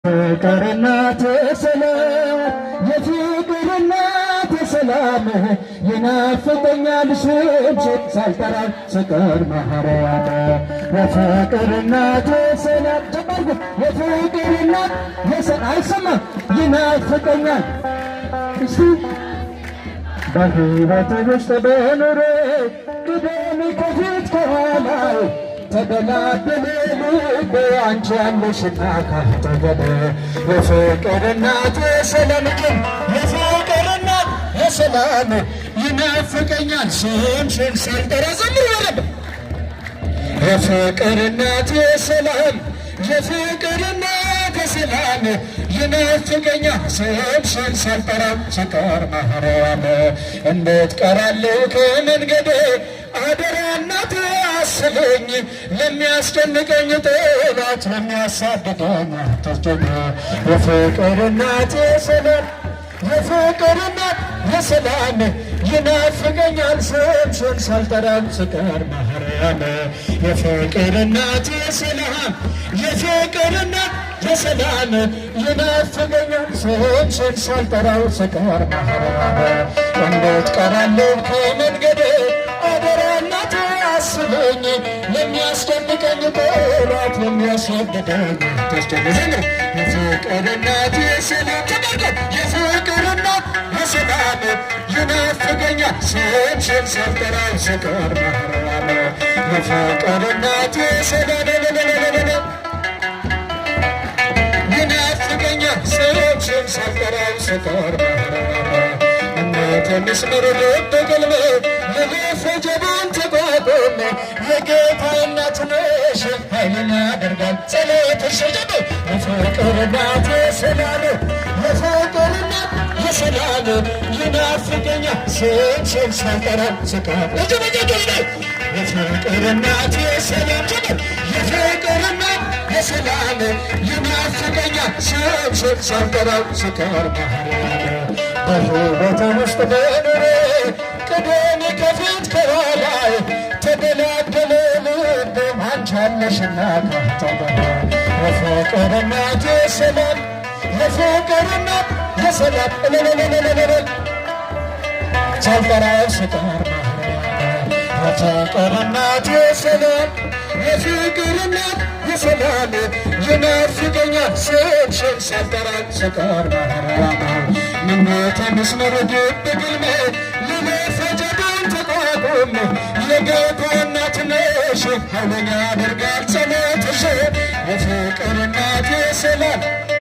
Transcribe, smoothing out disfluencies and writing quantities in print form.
ፍቅር እናት ሰላም የፍቅር እናት ሰላም ይናፍቀኛል ስምሽን ሳልጠራ ስቀር ማርያም የፍቅር እናት ሰላም ጀመርኩ የፍቅር እናት አይሰማም ይናፍቀኛል በሕይወት ውስጥ በኑሬ ቅደም ከፊት ከኋላዬ ተደላደለ ልቤ አንቺ ያለሽና ካጠገቤ የፍቅር እናት የሰላም የፍቅር እናት የሰላም ይናፍቀኛል ስምሽን ሳልጠራ ዘምሩ ያለበ የፍቅር እናት የሰላም የፍቅር እናት የሰላም ይናፍቀኛል ስምሽን ሳልጠራ ስቀር ማርያም እንዴት ቀራለሁ ከመንገዴ አደራ እናቴ አስበኝ ለሚያስጨንቀኝ ጠላት ለሚያሳድደኝ አትርጨኝ የፍቅር እናት የሰላም የፍቅር እናት የሰላም ይናፍቀኛል ስምሽን ሳልጠራ ስቀር ማርያም የፍቅር እናት የሰላም የፍቅር እናት የሰላም ይናፍቀኛል ስምሽን ሳልጠራው ስቀር ማርያም እንዴት ቀራለሁ ከመንገዴ አደራ እናቴ አስበኝ ለሚያስደንቀኝ ጠላት ለሚያስወድደኝ ተስደገዘኝ የፍቅር እናት የሰላም ተመልከት የፍቅር እናት የሰላም ይናፍቀኛል ስምሽን ሳልጠራው ስቀር ማርያም የፍቅር እናት የሰላም ይናፍቀኛል ስምሽን ሳልጠራው ስቀር ማርያም መስመር ልብ ቅልብ ልልፍ ጀባን ተቋቁም የጌታ እናት ነሽ ኃይልን ያደርጋል ጸሎትሽ ጀብ የፍቅር እናት የሰላም የፍቅር እናት የሰላም ይናፍቀኛል ስምሽን ሳልጠራ ስቀር የፍቅር እናት የሰላም ጀብ የፍቅር እናት የሰላም ይናፍቀኛል ስምሽን ሳልጠራ ስቀር ማርያም በሕይወት ውስጥ በኑሬ ቅደም ከፊት ከኋላዬ ተደላደለ ልቤ አንቺ አለሽና ካጠገቤ የፍቅር እናት የሰላም የፍቅር እናት የሰላም ሳልጠራው ስቀር ማርያም የፍቅር እናት የሰላም የፍቅር እናት የሰላም ይናፍቀኛል ስምሽን ሳልጠራው ስቀር ማርያም ምኞቴ መስመር ግብ ግልሜ ልልፍ ጀባን ተቋቁም የጌታ እናት ነሽ ኃይለኛ ያደርጋል ጸሎትሽ የፍቅር እናት የሰላም